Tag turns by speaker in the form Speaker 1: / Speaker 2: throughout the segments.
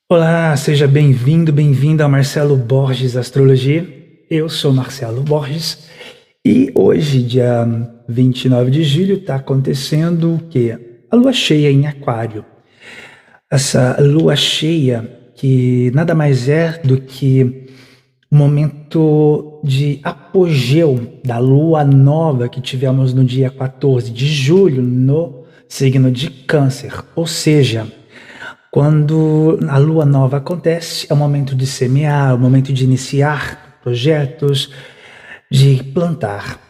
Speaker 1: Olá, seja bem-vindo, bem-vinda ao Marcelo Borges Astrologia. Eu sou Marcelo Borges e hoje, dia 29 de julho, está acontecendo o quê? A lua cheia em Aquário. Essa lua cheia que nada mais é do que o momento de apogeu da lua nova que tivemos no dia 14 de julho no signo de Câncer, ou seja, quando a lua nova acontece, é o momento de semear, é o momento de iniciar projetos, de plantar.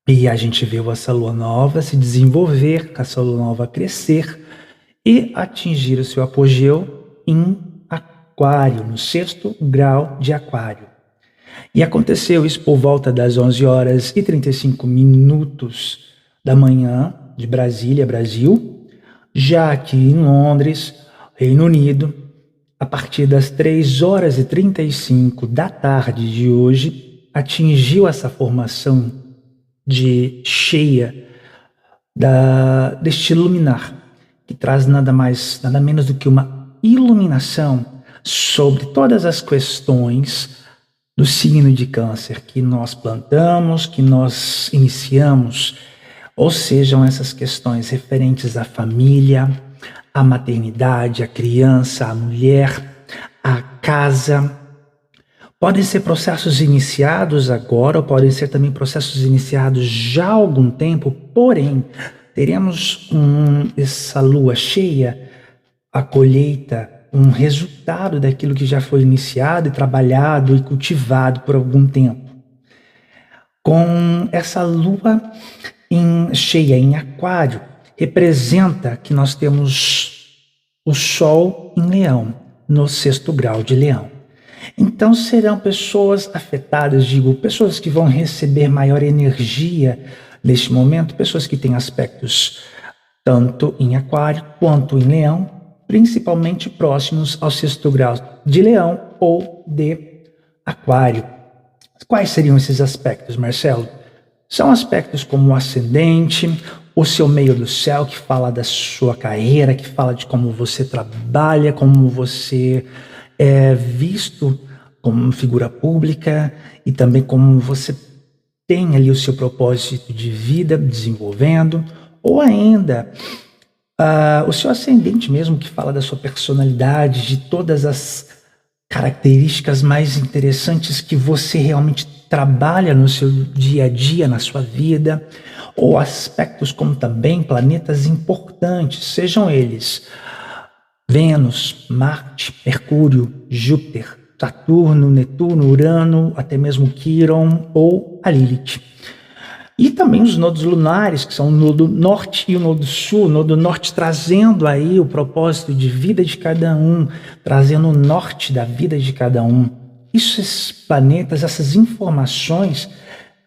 Speaker 1: E a gente viu essa lua nova se desenvolver, essa lua nova crescer e atingir o seu apogeu em Aquário, no 6º grau de Aquário. E aconteceu isso por volta das 11 horas e 35 minutos da manhã de Brasília, Brasil, já que em Londres, Reino Unido, a partir das 3 horas e 35 da tarde de hoje, atingiu essa formação de cheia deste luminar, que traz nada mais, nada menos do que uma iluminação sobre todas as questões do signo de Câncer que nós plantamos, que nós iniciamos, ou sejam essas questões referentes à família, à maternidade, à criança, à mulher, à casa. Podem ser processos iniciados agora, ou podem ser também processos iniciados já há algum tempo, porém, teremos essa lua cheia, a colheita, um resultado daquilo que já foi iniciado e trabalhado e cultivado por algum tempo. Com essa lua cheia em Aquário, representa que nós temos o Sol em Leão, no 6º grau de Leão. Então serão pessoas afetadas, digo, pessoas que vão receber maior energia neste momento, pessoas que têm aspectos tanto em Aquário quanto em Leão, principalmente próximos ao 6º grau de Leão ou de Aquário. Quais seriam esses aspectos, Marcelo? São aspectos como o ascendente, o seu meio do céu, que fala da sua carreira, que fala de como você trabalha, como você é visto como figura pública e também como você tem ali o seu propósito de vida desenvolvendo, ou ainda o seu ascendente mesmo, que fala da sua personalidade, de todas as características mais interessantes que você realmente trabalha no seu dia a dia, na sua vida, ou aspectos como também planetas importantes, sejam eles Vênus, Marte, Mercúrio, Júpiter, Saturno, Netuno, Urano, até mesmo Quiron ou a Lilith. E também os nodos lunares, que são o nodo norte e o nodo sul. O nodo norte trazendo aí o propósito de vida de cada um, trazendo o norte da vida de cada um. Esses planetas, essas informações,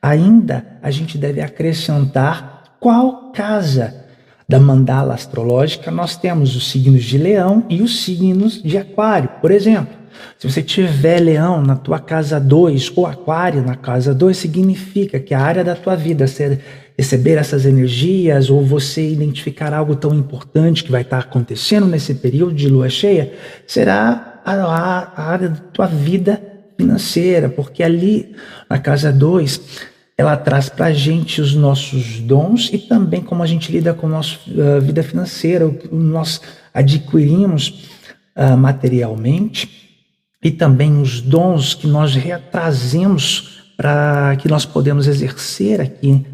Speaker 1: ainda a gente deve acrescentar qual casa da mandala astrológica nós temos os signos de Leão e os signos de Aquário. Por exemplo, se você tiver Leão na tua casa 2 ou Aquário na casa 2, significa que a área da tua vida receber essas energias ou você identificar algo tão importante que vai estar acontecendo nesse período de lua cheia, será a área da tua vida financeira, porque ali na casa 2 ela traz para a gente os nossos dons e também como a gente lida com a nossa vida financeira, o que nós adquirimos materialmente e também os dons que nós trazemos para que nós podemos exercer aqui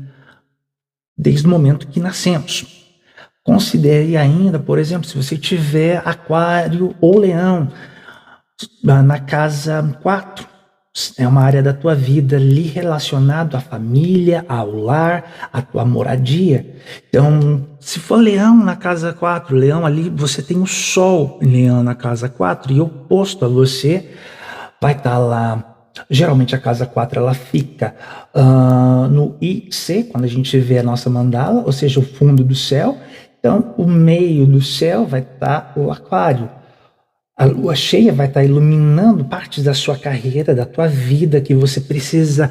Speaker 1: desde o momento que nascemos. Considere ainda, por exemplo, se você tiver Aquário ou Leão na casa 4, é uma área da tua vida ali relacionado à família, ao lar, à tua moradia. Então, se for Leão na casa 4, Leão ali, você tem o Sol em Leão na casa 4 e oposto a você vai estar lá. Geralmente a casa 4 ela fica no IC, quando a gente vê a nossa mandala, ou seja, o fundo do céu. Então, o meio do céu vai estar o Aquário. A lua cheia vai estar iluminando partes da sua carreira, da tua vida, que você precisa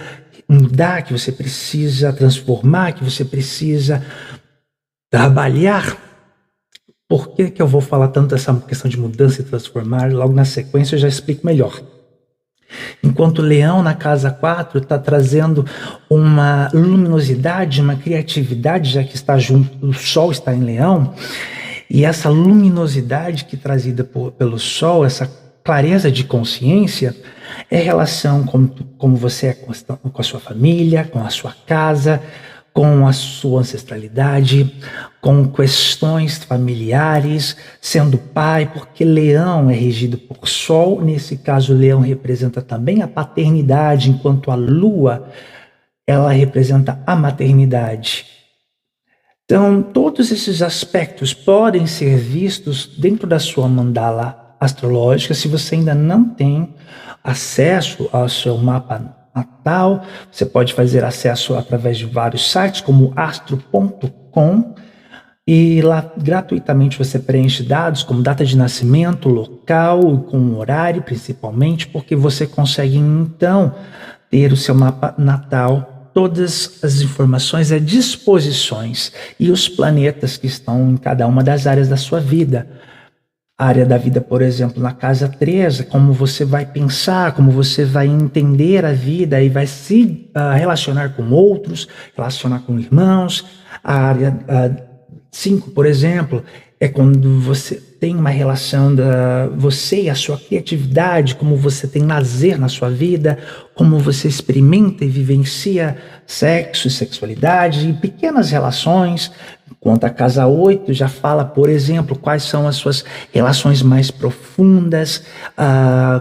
Speaker 1: mudar, que você precisa transformar, que você precisa trabalhar. Por que que eu vou falar tanto dessa questão de mudança e transformar? Logo na sequência eu já explico melhor. Enquanto o leão na casa 4 está trazendo uma luminosidade, uma criatividade, já que está junto, o sol está em leão, e essa luminosidade que é trazida pelo sol, essa clareza de consciência, é relação como você é com a sua família, com a sua casa, com a sua ancestralidade, com questões familiares, sendo pai, porque leão é regido por sol, nesse caso o leão representa também a paternidade, enquanto a lua, ela representa a maternidade. Então, todos esses aspectos podem ser vistos dentro da sua mandala astrológica. Se você ainda não tem acesso ao seu mapa natal, você pode fazer acesso através de vários sites, como astro.com, e lá gratuitamente você preenche dados como data de nascimento, local, com horário principalmente, porque você consegue então ter o seu mapa natal, todas as informações e disposições e os planetas que estão em cada uma das áreas da sua vida. A área da vida, por exemplo, na casa 13, como você vai pensar, como você vai entender a vida e vai se relacionar com outros, relacionar com irmãos. A área 5, por exemplo, é quando você tem uma relação da você e a sua criatividade, como você tem lazer na sua vida, como você experimenta e vivencia sexo e sexualidade e pequenas relações. Enquanto a casa 8 já fala, por exemplo, quais são as suas relações mais profundas,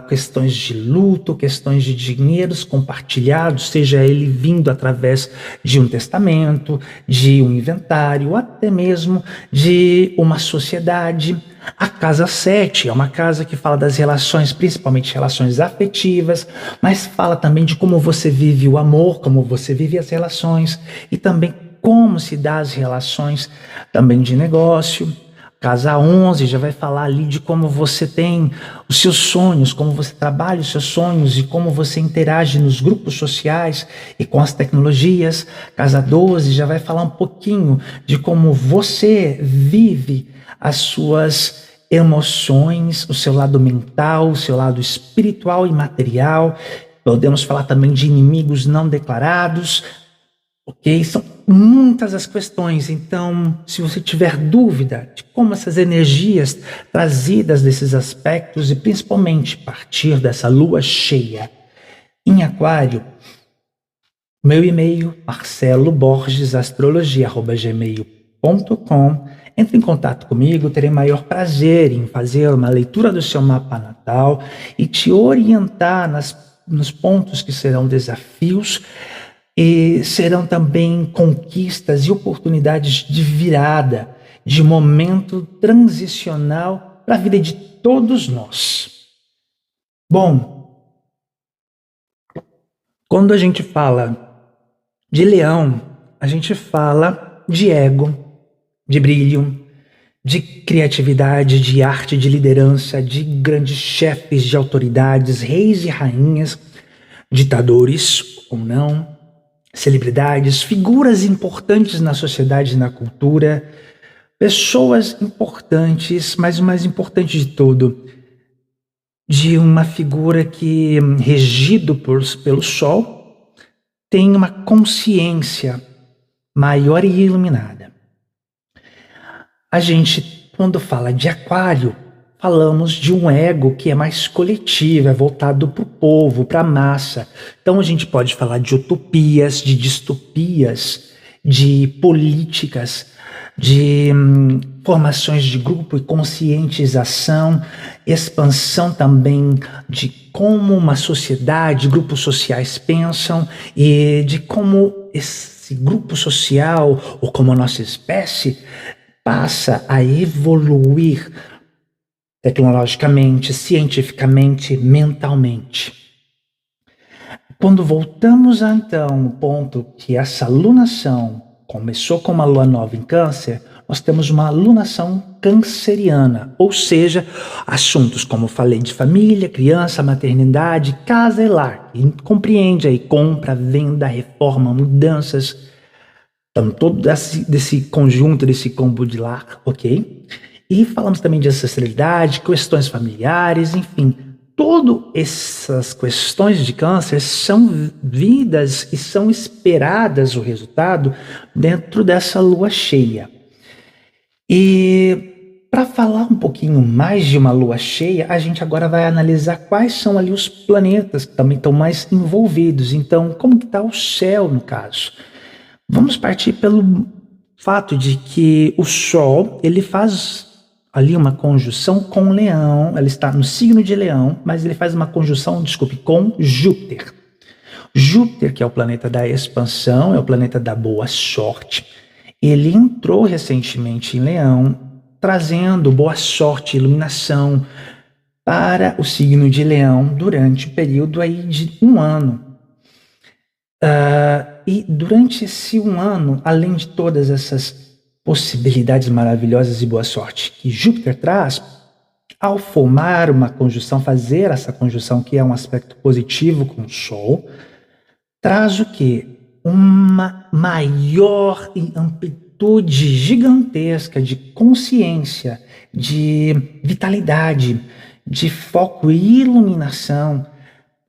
Speaker 1: questões de luto, questões de dinheiros compartilhados, seja ele vindo através de um testamento, de um inventário, ou até mesmo de uma sociedade. A casa 7 é uma casa que fala das relações, principalmente relações afetivas, mas fala também de como você vive o amor, como você vive as relações e também como se dá as relações também de negócio. Casa 11 já vai falar ali de como você tem os seus sonhos, como você trabalha os seus sonhos e como você interage nos grupos sociais e com as tecnologias. Casa 12 já vai falar um pouquinho de como você vive as suas emoções, o seu lado mental, o seu lado espiritual e material. Podemos falar também de inimigos não declarados, ok? São muitas as questões. Então, se você tiver dúvida de como essas energias trazidas desses aspectos e principalmente a partir dessa lua cheia em Aquário, meu e-mail marceloborgesastrologia@gmail.com. Entre em contato comigo, terei maior prazer em fazer uma leitura do seu mapa natal e te orientar nos pontos que serão desafios e serão também conquistas e oportunidades de virada, de momento transicional para a vida de todos nós. Bom, quando a gente fala de leão, a gente fala de ego, de brilho, de criatividade, de arte, de liderança, de grandes chefes, de autoridades, reis e rainhas, ditadores ou não, celebridades, figuras importantes na sociedade e na cultura, pessoas importantes, mas o mais importante de tudo, de uma figura que, regido pelo sol, tem uma consciência maior e iluminada. A gente, quando fala de Aquário, falamos de um ego que é mais coletivo, é voltado para o povo, para a massa. Então a gente pode falar de utopias, de distopias, de políticas, de formações de grupo e conscientização, expansão também de como uma sociedade, grupos sociais pensam e de como esse grupo social, ou como a nossa espécie, passa a evoluir tecnologicamente, cientificamente, mentalmente. Quando voltamos a então o ponto que essa lunação começou com uma lua nova em Câncer, nós temos uma lunação canceriana, ou seja, assuntos como falei de família, criança, maternidade, casa e lar, e compreende aí compra, venda, reforma, mudanças. Então, todo desse conjunto, desse combo de lar, ok? E falamos também de ancestralidade, questões familiares, enfim. Todas essas questões de câncer são vidas e são esperadas o resultado dentro dessa lua cheia. E para falar um pouquinho mais de uma lua cheia, a gente agora vai analisar quais são ali os planetas que também estão mais envolvidos. Então, como que está o céu no caso? Vamos partir pelo fato de que o Sol, ele faz ali uma conjunção com Leão, ele está no signo de Leão, mas ele faz uma conjunção, desculpe, com Júpiter. Júpiter, que é o planeta da expansão, é o planeta da boa sorte, ele entrou recentemente em Leão, trazendo boa sorte, iluminação para o signo de Leão durante o período aí de um ano. E durante esse um ano, além de todas essas possibilidades maravilhosas e boa sorte que Júpiter traz, ao formar uma conjunção, fazer essa conjunção, que é um aspecto positivo com o Sol, traz o quê? Uma maior amplitude gigantesca de consciência, de vitalidade, de foco e iluminação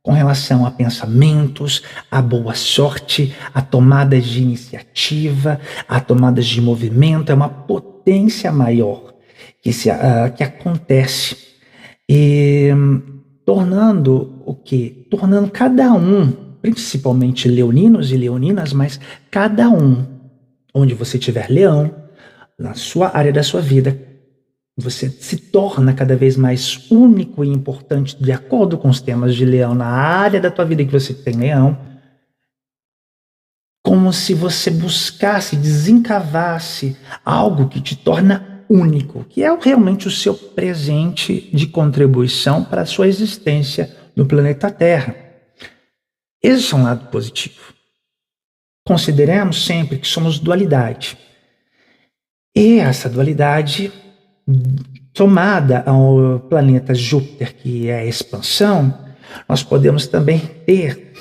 Speaker 1: com relação a pensamentos, a boa sorte, a tomadas de iniciativa, a tomadas de movimento. É uma potência maior que acontece, e tornando o quê? Tornando cada um, principalmente leoninos e leoninas, mas cada um, onde você tiver leão, na sua área da sua vida, você se torna cada vez mais único e importante de acordo com os temas de leão na área da tua vida que você tem leão, como se você buscasse, desencavasse algo que te torna único, que é realmente o seu presente de contribuição para a sua existência no planeta Terra. Esse é um lado positivo. Consideremos sempre que somos dualidade. E essa dualidade, somada ao planeta Júpiter, que é a expansão, nós podemos também ter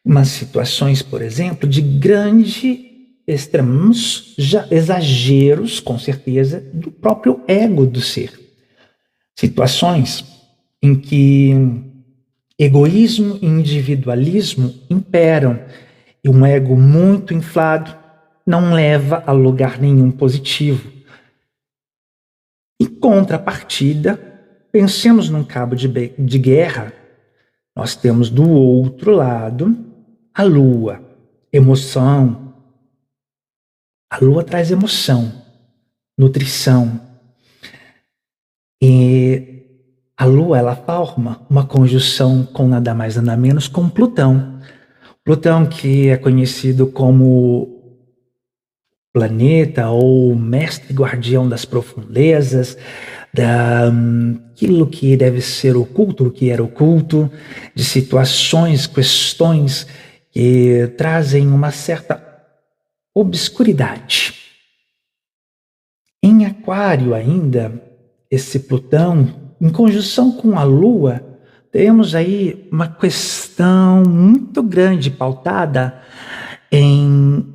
Speaker 1: umas situações, por exemplo, de grande extremos, exageros, com certeza, do próprio ego do ser. Situações em que egoísmo e individualismo imperam, e um ego muito inflado não leva a lugar nenhum positivo. Em contrapartida, pensemos num cabo de guerra, nós temos do outro lado a Lua, emoção. A Lua traz emoção, nutrição. E a Lua, ela forma uma conjunção com nada mais nada menos com Plutão. Plutão, que é conhecido como planeta ou mestre guardião das profundezas, daquilo que deve ser oculto, o que era oculto, de situações, questões que trazem uma certa obscuridade. Em Aquário ainda, esse Plutão, em conjunção com a Lua, temos aí uma questão muito grande pautada em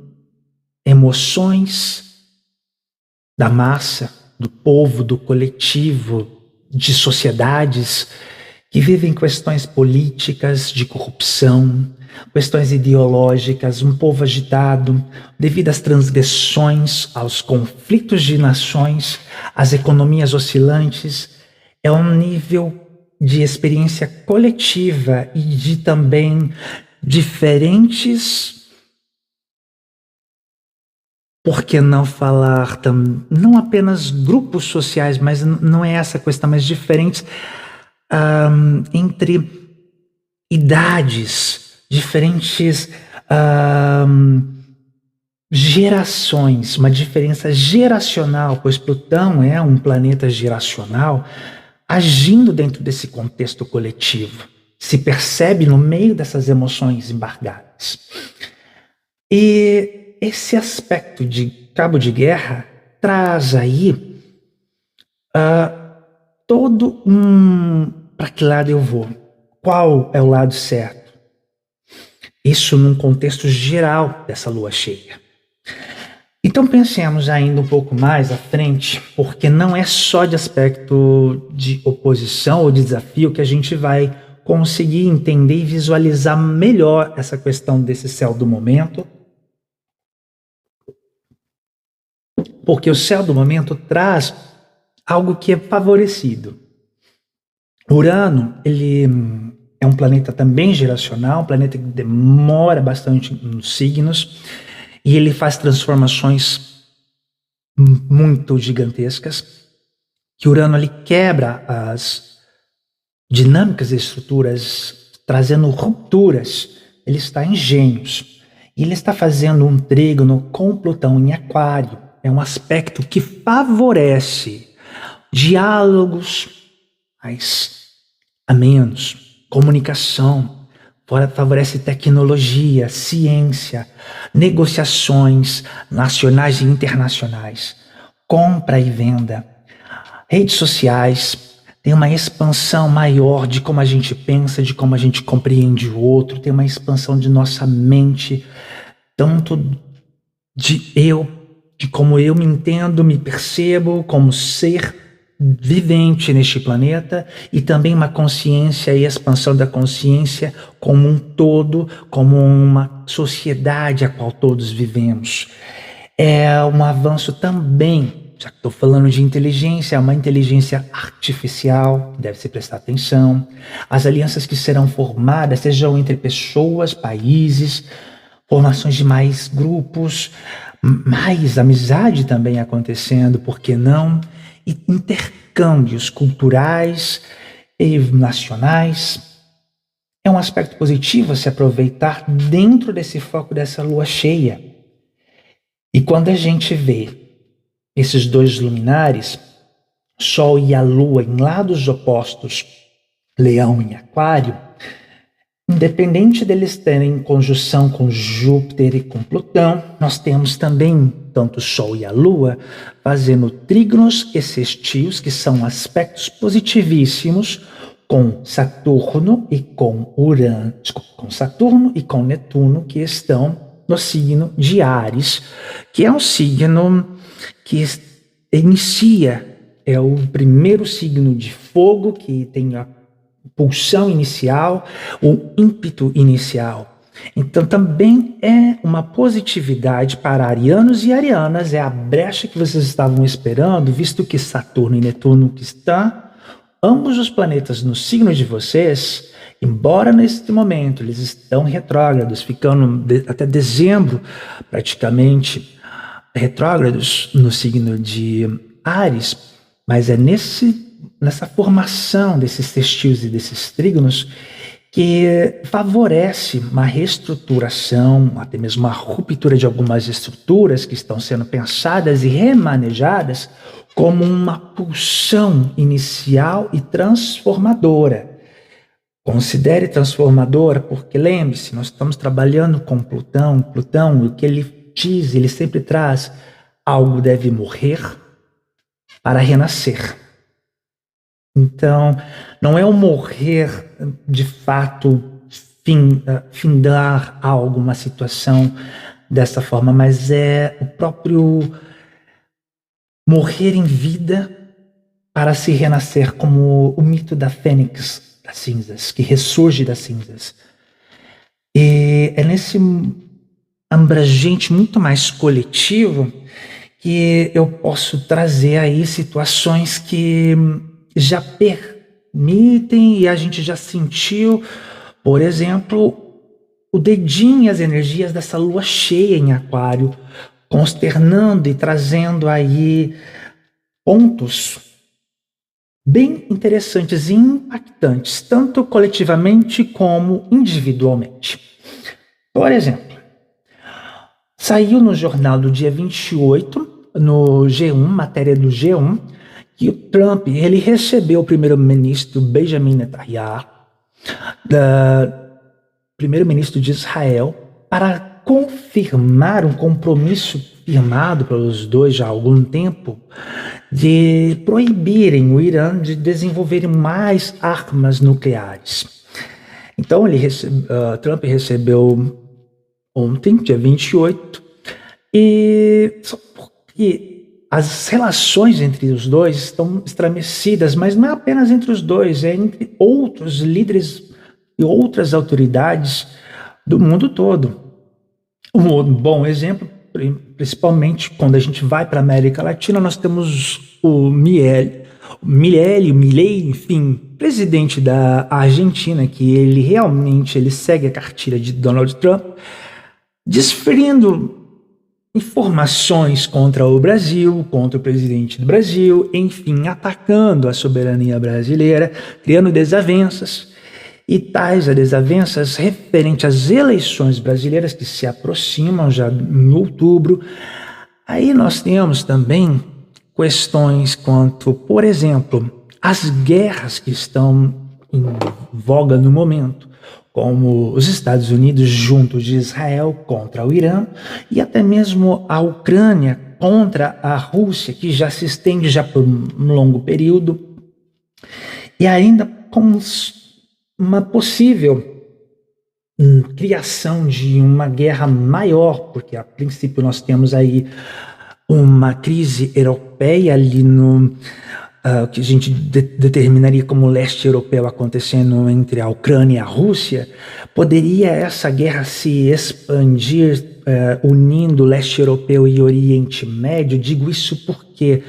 Speaker 1: emoções da massa, do povo, do coletivo, de sociedades que vivem questões políticas, de corrupção, questões ideológicas, um povo agitado devido às transgressões, aos conflitos de nações, às economias oscilantes. É um nível de experiência coletiva e de também diferentes, por que não falar, não apenas grupos sociais, mas não é essa a questão, mas diferentes entre idades, diferentes gerações, uma diferença geracional, pois Plutão é um planeta geracional, agindo dentro desse contexto coletivo, se percebe no meio dessas emoções embargadas. E esse aspecto de cabo de guerra traz aí todo para que lado eu vou? Qual é o lado certo? Isso num contexto geral dessa lua cheia. Então pensemos ainda um pouco mais à frente, porque não é só de aspecto de oposição ou de desafio que a gente vai conseguir entender e visualizar melhor essa questão desse céu do momento, porque o céu do momento traz algo que é favorecido. Urano, ele é um planeta também geracional, um planeta que demora bastante nos signos, e ele faz transformações muito gigantescas, que Urano ele quebra as dinâmicas e estruturas, trazendo rupturas. Ele está em Gêmeos, e ele está fazendo um trígono com Plutão em Aquário. É um aspecto que favorece diálogos mais amenos, comunicação, favorece tecnologia, ciência, negociações nacionais e internacionais, compra e venda, redes sociais, tem uma expansão maior de como a gente pensa, de como a gente compreende o outro, tem uma expansão de nossa mente, tanto de como eu me entendo, me percebo como ser vivente neste planeta, e também uma consciência e expansão da consciência como um todo, como uma sociedade a qual todos vivemos. É um avanço também, já que estou falando de inteligência, é uma inteligência artificial, deve-se prestar atenção. As alianças que serão formadas, sejam entre pessoas, países, formações de mais grupos, mais amizade também acontecendo, por que não? E intercâmbios culturais e nacionais. É um aspecto positivo a se aproveitar dentro desse foco dessa lua cheia. E quando a gente vê esses dois luminares, Sol e a Lua em lados opostos, Leão e Aquário, independente deles terem conjunção com Júpiter e com Plutão, nós temos também tanto o Sol e a Lua fazendo trígonos e sextios, que são aspectos positivíssimos, com Saturno e com Urano, com Saturno e com Netuno, que estão no signo de Áries, que é um signo que inicia, é o primeiro signo de fogo, que tem a pulsão inicial, o ímpeto inicial. Então também é uma positividade para arianos e arianas, é a brecha que vocês estavam esperando, visto que Saturno e Netuno que estão, ambos os planetas no signo de vocês, embora neste momento eles estão retrógrados, ficando até dezembro praticamente retrógrados no signo de Áries, mas é nessa formação desses sextios e desses trígonos que favorece uma reestruturação, até mesmo uma ruptura de algumas estruturas que estão sendo pensadas e remanejadas como uma pulsão inicial e transformadora. Considere transformadora porque, lembre-se, nós estamos trabalhando com Plutão. Plutão, o que ele diz, ele sempre traz: algo deve morrer para renascer. Então, não é o morrer de fato, findar algo, uma situação dessa forma, mas é o próprio morrer em vida para se renascer, como o mito da fênix das cinzas, que ressurge das cinzas. E é nesse abrangente muito mais coletivo que eu posso trazer aí situações que já permitem e a gente já sentiu, por exemplo, o dedinho e as energias dessa lua cheia em Aquário, consternando e trazendo aí pontos bem interessantes e impactantes, tanto coletivamente como individualmente. Por exemplo, saiu no jornal do dia 28, no G1, matéria do G1, que o Trump, ele recebeu o primeiro-ministro Benjamin Netanyahu, primeiro-ministro de Israel, para confirmar um compromisso firmado pelos dois já há algum tempo de proibirem o Irã de desenvolver mais armas nucleares. Então Trump recebeu ontem, dia 28, E só porque as relações entre os dois estão estremecidas, mas não é apenas entre os dois, é entre outros líderes e outras autoridades do mundo todo. Um bom exemplo, principalmente quando a gente vai para a América Latina, nós temos o Milei, enfim, presidente da Argentina, que ele segue a cartilha de Donald Trump, desferindo informações contra o Brasil, contra o presidente do Brasil, enfim, atacando a soberania brasileira, criando desavenças. E tais desavenças referentes às eleições brasileiras que se aproximam já em outubro. Aí nós temos também questões quanto, por exemplo, as guerras que estão em voga no momento, como os Estados Unidos junto de Israel contra o Irã e até mesmo a Ucrânia contra a Rússia, que já se estende já por um longo período, e ainda com uma possível criação de uma guerra maior, porque a princípio nós temos aí uma crise europeia ali no que a gente determinaria como leste europeu acontecendo entre a Ucrânia e a Rússia. Poderia essa guerra se expandir unindo leste europeu e Oriente Médio? Digo isso porque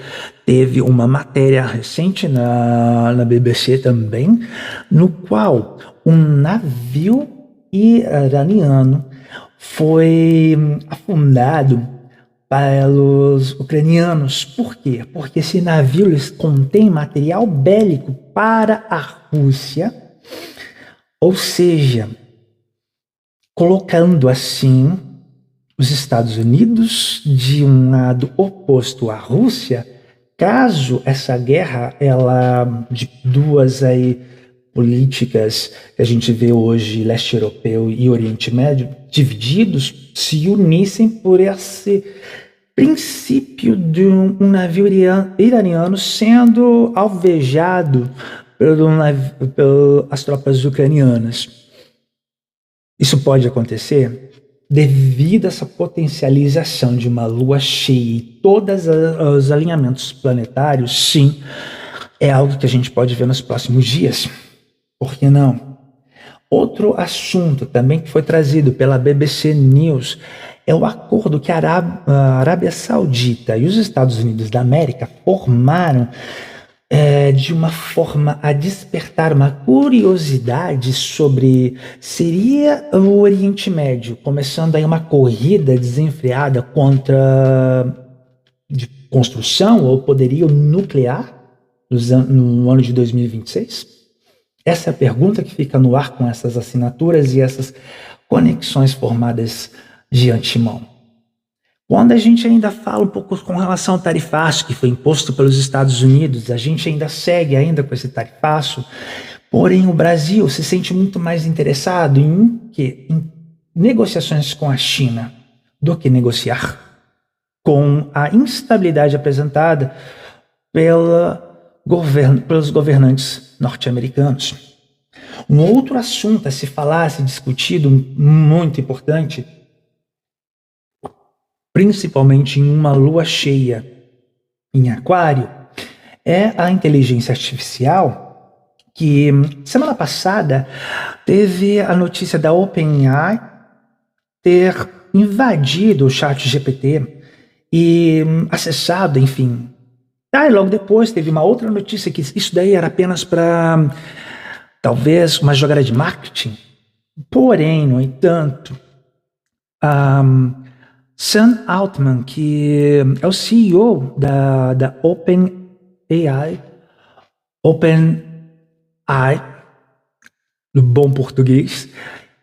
Speaker 1: teve uma matéria recente na BBC também, no qual um navio iraniano foi afundado pelos ucranianos. Por quê? Porque esse navio contém material bélico para a Rússia, ou seja, colocando assim os Estados Unidos de um lado oposto à Rússia, caso essa guerra, ela de duas aí políticas que a gente vê hoje, leste europeu e Oriente Médio, divididos, se unissem por esse princípio de um navio iraniano sendo alvejado pelas tropas ucranianas. Isso pode acontecer devido a essa potencialização de uma lua cheia e todos os alinhamentos planetários. Sim, é algo que a gente pode ver nos próximos dias. Por que não? Outro assunto também que foi trazido pela BBC News é o acordo que a Arábia Saudita e os Estados Unidos da América formaram de uma forma a despertar uma curiosidade sobre seria o Oriente Médio começando aí uma corrida desenfreada de construção ou poderio nuclear no ano de 2026? Essa é a pergunta que fica no ar com essas assinaturas e essas conexões formadas de antemão. Quando a gente ainda fala um pouco com relação ao tarifaço que foi imposto pelos Estados Unidos, a gente ainda segue ainda com esse tarifaço, porém o Brasil se sente muito mais interessado em negociações com a China do que negociar com a instabilidade apresentada pelos governantes norte-americanos. Um outro assunto a se falar, a se discutido, muito importante, principalmente em uma lua cheia em Aquário, é a inteligência artificial, que semana passada teve a notícia da OpenAI ter invadido o ChatGPT e acessado, enfim. E logo depois teve uma outra notícia que isso daí era apenas para talvez uma jogada de marketing. Porém, no entanto, Sam Altman, que é o CEO da OpenAI, no bom português,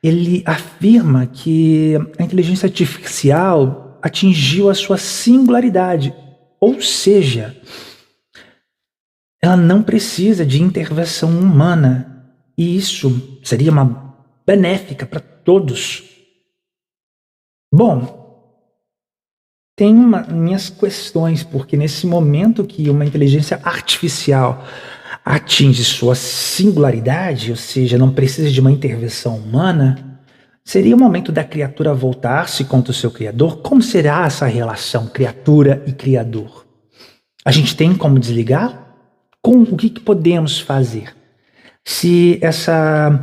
Speaker 1: ele afirma que a inteligência artificial atingiu a sua singularidade, ou seja, ela não precisa de intervenção humana, e isso seria uma benéfica para todos. Bom, tem minhas questões, porque nesse momento que uma inteligência artificial atinge sua singularidade, ou seja, não precisa de uma intervenção humana, Seria o momento da criatura voltar-se contra o seu Criador? Como será essa relação criatura e Criador? A gente tem como desligar? O que podemos fazer? Se essa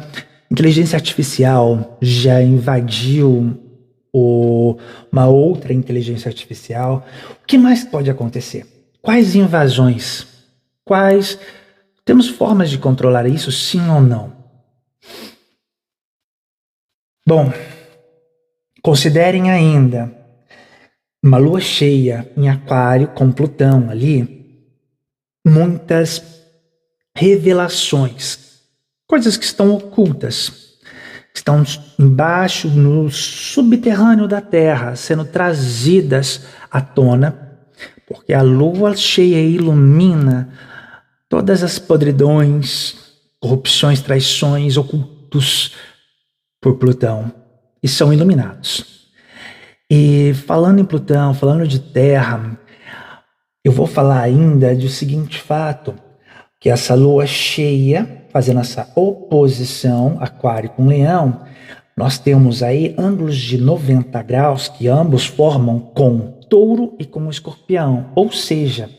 Speaker 1: inteligência artificial já invadiu uma outra inteligência artificial, o que mais pode acontecer? Quais invasões? Temos formas de controlar isso, sim ou não? Bom, considerem ainda uma lua cheia em Aquário com Plutão ali, muitas revelações, coisas que estão ocultas, estão embaixo, no subterrâneo da Terra, sendo trazidas à tona, porque a lua cheia ilumina todas as podridões, corrupções, traições ocultos por Plutão e são iluminados. E falando em Plutão, falando de Terra, eu vou falar ainda do seguinte fato, que essa lua cheia, fazendo essa oposição, Aquário com Leão, nós temos aí ângulos de 90 graus que ambos formam com Touro e com Escorpião, ou seja,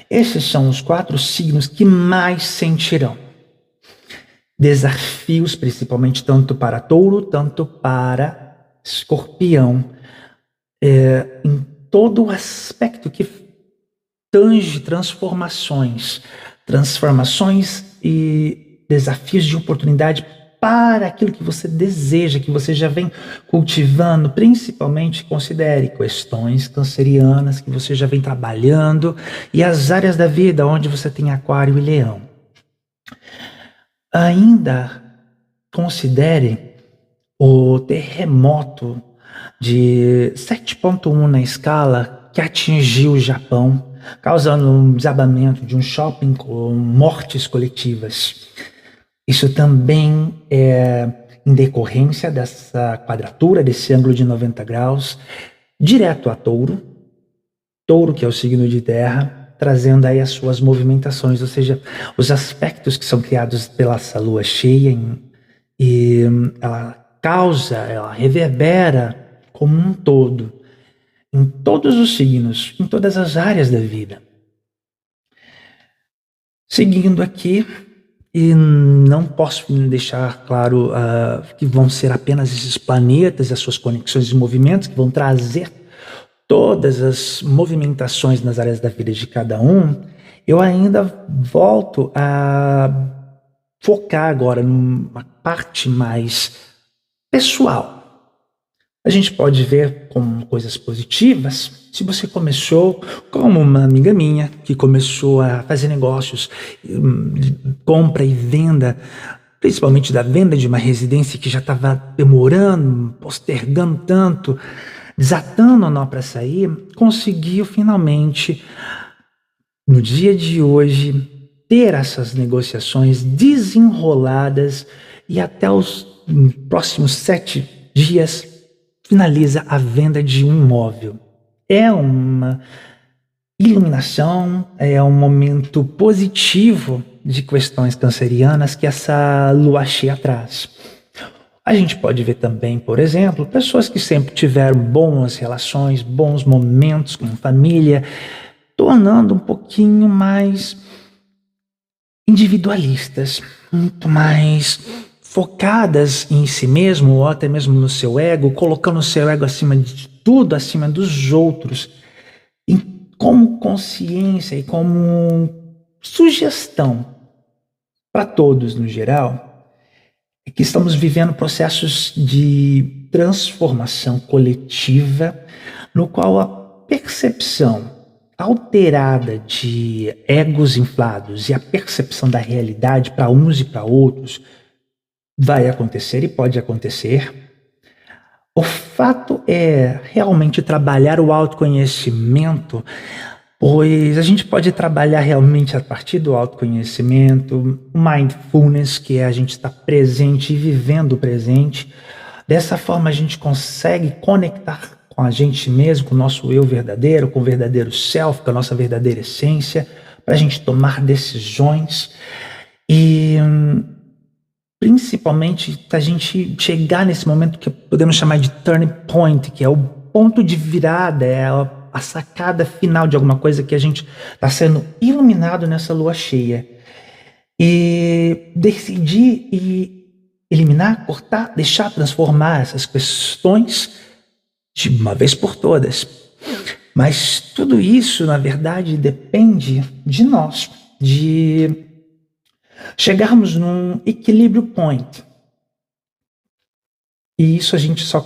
Speaker 1: esses são os 4 signos que mais sentirão desafios, principalmente tanto para Touro, tanto para Escorpião, em todo o aspecto que tange transformações e desafios de oportunidade para aquilo que você deseja, que você já vem cultivando. Principalmente considere questões cancerianas que você já vem trabalhando e as áreas da vida onde você tem Aquário e Leão. Ainda considere o terremoto de 7,1 na escala que atingiu o Japão, causando um desabamento de um shopping com mortes coletivas. Isso também é em decorrência dessa quadratura, desse ângulo de 90 graus, direto a Touro, que é o signo de terra, trazendo aí as suas movimentações, ou seja, os aspectos que são criados pela essa lua cheia, e ela reverbera como um todo, em todos os signos, em todas as áreas da vida. Seguindo aqui, e não posso deixar claro que vão ser apenas esses planetas e as suas conexões e movimentos que vão trazer todas as movimentações nas áreas da vida de cada um. Eu ainda volto a focar agora numa parte mais pessoal. A gente pode ver como coisas positivas. Se você começou como uma amiga minha, que começou a fazer negócios, compra e venda, principalmente da venda de uma residência que já estava demorando, postergando tanto, desatando o nó para sair, conseguiu finalmente, no dia de hoje, ter essas negociações desenroladas e até os próximos 7 dias finaliza a venda de um imóvel. É uma iluminação, é um momento positivo de questões cancerianas que essa lua cheia traz. A gente pode ver também, por exemplo, pessoas que sempre tiveram boas relações, bons momentos com família, tornando um pouquinho mais individualistas, muito mais focadas em si mesmo, ou até mesmo no seu ego, colocando o seu ego acima de tudo, acima dos outros, como consciência e como sugestão para todos no geral, é que estamos vivendo processos de transformação coletiva, no qual a percepção alterada de egos inflados e a percepção da realidade para uns e para outros vai acontecer e pode acontecer. O fato é realmente trabalhar o autoconhecimento, pois a gente pode trabalhar realmente a partir do autoconhecimento, mindfulness, que é a gente estar presente e vivendo o presente. Dessa forma a gente consegue conectar com a gente mesmo, com o nosso eu verdadeiro, com o verdadeiro self, com a nossa verdadeira essência, para a gente tomar decisões. E principalmente a gente chegar nesse momento que podemos chamar de turning point, que é o ponto de virada, é a sacada final de alguma coisa que a gente está sendo iluminado nessa lua cheia. E decidir e eliminar, cortar, deixar transformar essas questões de uma vez por todas. Mas tudo isso, na verdade, depende de nós, de chegarmos num equilíbrio point. E isso a gente só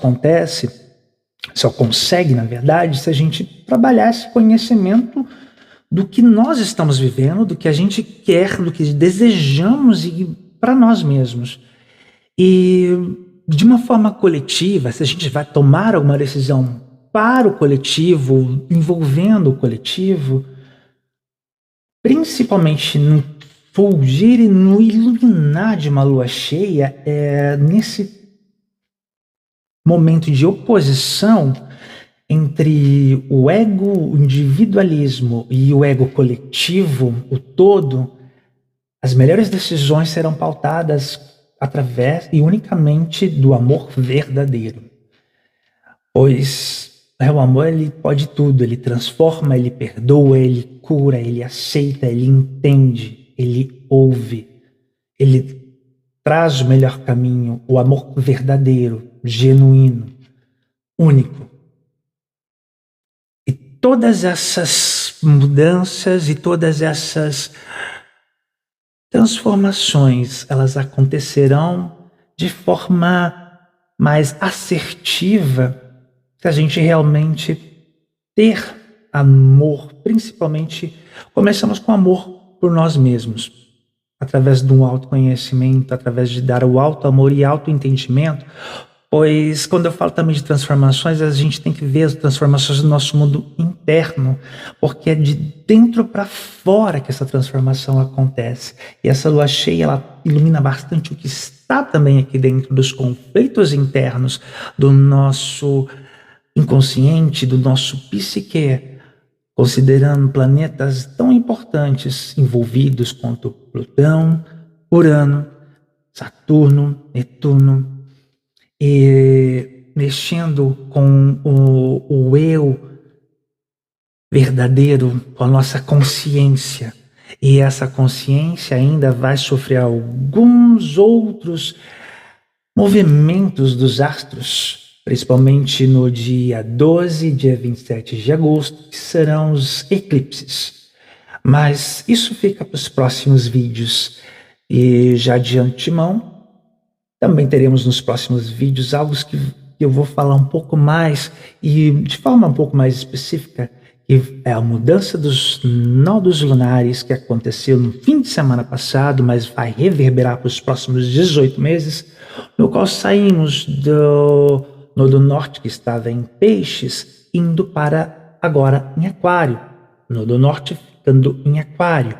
Speaker 1: consegue, na verdade, se a gente trabalhar esse conhecimento do que nós estamos vivendo, do que a gente quer, do que desejamos e para nós mesmos. E de uma forma coletiva, se a gente vai tomar alguma decisão para o coletivo, envolvendo o coletivo, principalmente no fulgir e no iluminar de uma lua cheia, nesse momento de oposição entre o ego, o individualismo e o ego coletivo, o todo, as melhores decisões serão pautadas através e unicamente do amor verdadeiro. Pois o amor, ele pode tudo, ele transforma, ele perdoa, ele cura, ele aceita, ele entende, ele ouve, ele traz o melhor caminho, o amor verdadeiro, genuíno, único. E todas essas mudanças e todas essas transformações, elas acontecerão de forma mais assertiva se a gente realmente ter amor, principalmente começamos com amor por nós mesmos, através de um autoconhecimento, através de dar o auto-amor e auto-entendimento, pois quando eu falo também de transformações, a gente tem que ver as transformações do nosso mundo interno, porque é de dentro para fora que essa transformação acontece. E essa lua cheia, ela ilumina bastante o que está também aqui dentro dos conflitos internos do nosso inconsciente, do nosso psique, considerando planetas tão importantes envolvidos quanto Plutão, Urano, Saturno, Netuno, e mexendo com o eu verdadeiro, com a nossa consciência. E essa consciência ainda vai sofrer alguns outros movimentos dos astros, principalmente no dia 12 e dia 27 de agosto, que serão os eclipses. Mas isso fica para os próximos vídeos. E já de antemão, também teremos nos próximos vídeos algo que eu vou falar um pouco mais e de forma um pouco mais específica, que é a mudança dos nodos lunares que aconteceu no fim de semana passado, mas vai reverberar para os próximos 18 meses, no qual saímos do nodo norte, que estava em Peixes, indo para agora em Aquário. Nodo norte ficando em Aquário.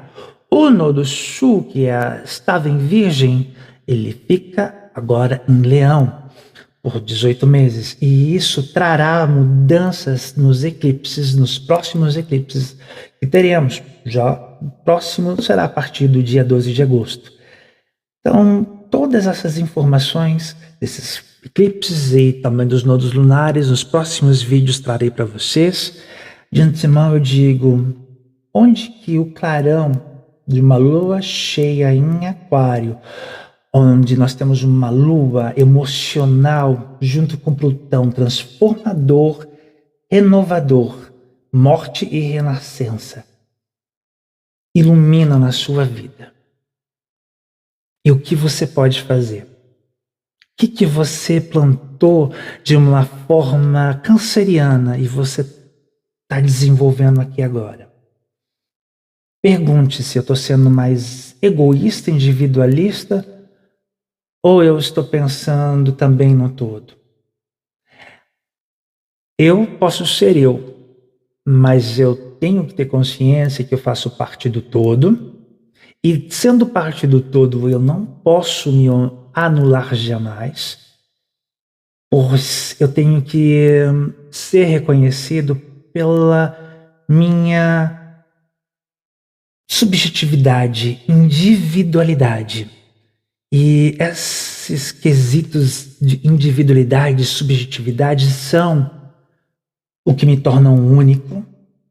Speaker 1: O nodo sul, que estava em Virgem, ele fica agora em Leão por 18 meses. E isso trará mudanças nos eclipses, nos próximos eclipses que teremos. Já o próximo será a partir do dia 12 de agosto. Então, todas essas informações desses eclipses e também dos nodos lunares, nos próximos vídeos trarei para vocês. De antemão eu digo, onde que o clarão de uma lua cheia em Aquário, onde nós temos uma lua emocional junto com Plutão, transformador, renovador, morte e renascença, ilumina na sua vida. E o que você pode fazer? O que você plantou de uma forma canceriana e você está desenvolvendo aqui agora? Pergunte se eu estou sendo mais egoísta, individualista, ou eu estou pensando também no todo. Eu posso ser eu, mas eu tenho que ter consciência que eu faço parte do todo, e sendo parte do todo, eu não posso me anular jamais, pois eu tenho que ser reconhecido pela minha subjetividade, individualidade. E esses quesitos de individualidade, subjetividade são o que me tornam único,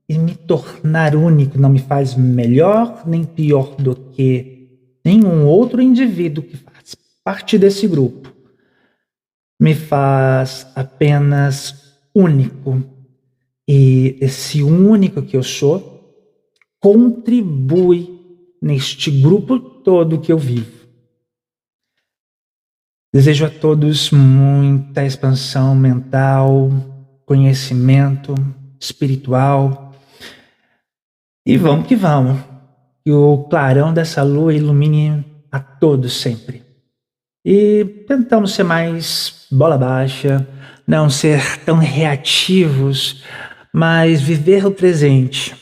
Speaker 1: e me tornar único não me faz melhor nem pior do que nenhum outro indivíduo que faz parte desse grupo. Me faz apenas único. E esse único que eu sou contribui neste grupo todo que eu vivo. Desejo a todos muita expansão mental, conhecimento espiritual. E vamos que vamos. Que o clarão dessa lua ilumine a todos sempre. E tentamos ser mais bola baixa, não ser tão reativos, mas viver o presente.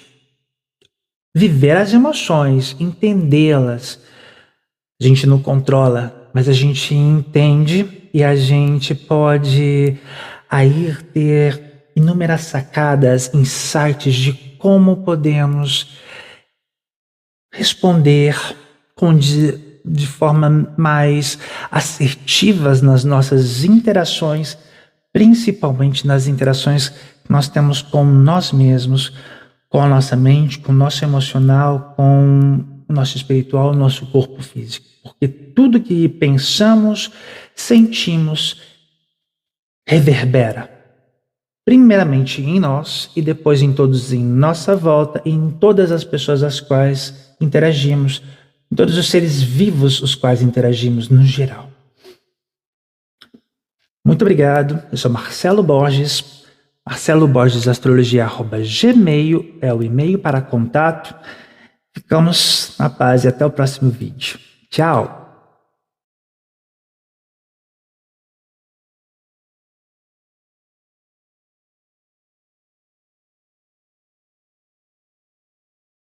Speaker 1: Viver as emoções, entendê-las. A gente não controla, mas a gente entende e a gente pode aí ter inúmeras sacadas, insights de como podemos responder de forma mais assertivas nas nossas interações, principalmente nas interações que nós temos com nós mesmos, com a nossa mente, com o nosso emocional, com o nosso espiritual, o nosso corpo físico. Porque tudo que pensamos, sentimos, reverbera. Primeiramente em nós e depois em todos em nossa volta e em todas as pessoas às quais interagimos, em todos os seres vivos os quais interagimos no geral. Muito obrigado. Eu sou Marcelo Borges. Marcelo Borges Astrologia@gmail é o e-mail para contato. Ficamos na paz e até o próximo vídeo. Tchau!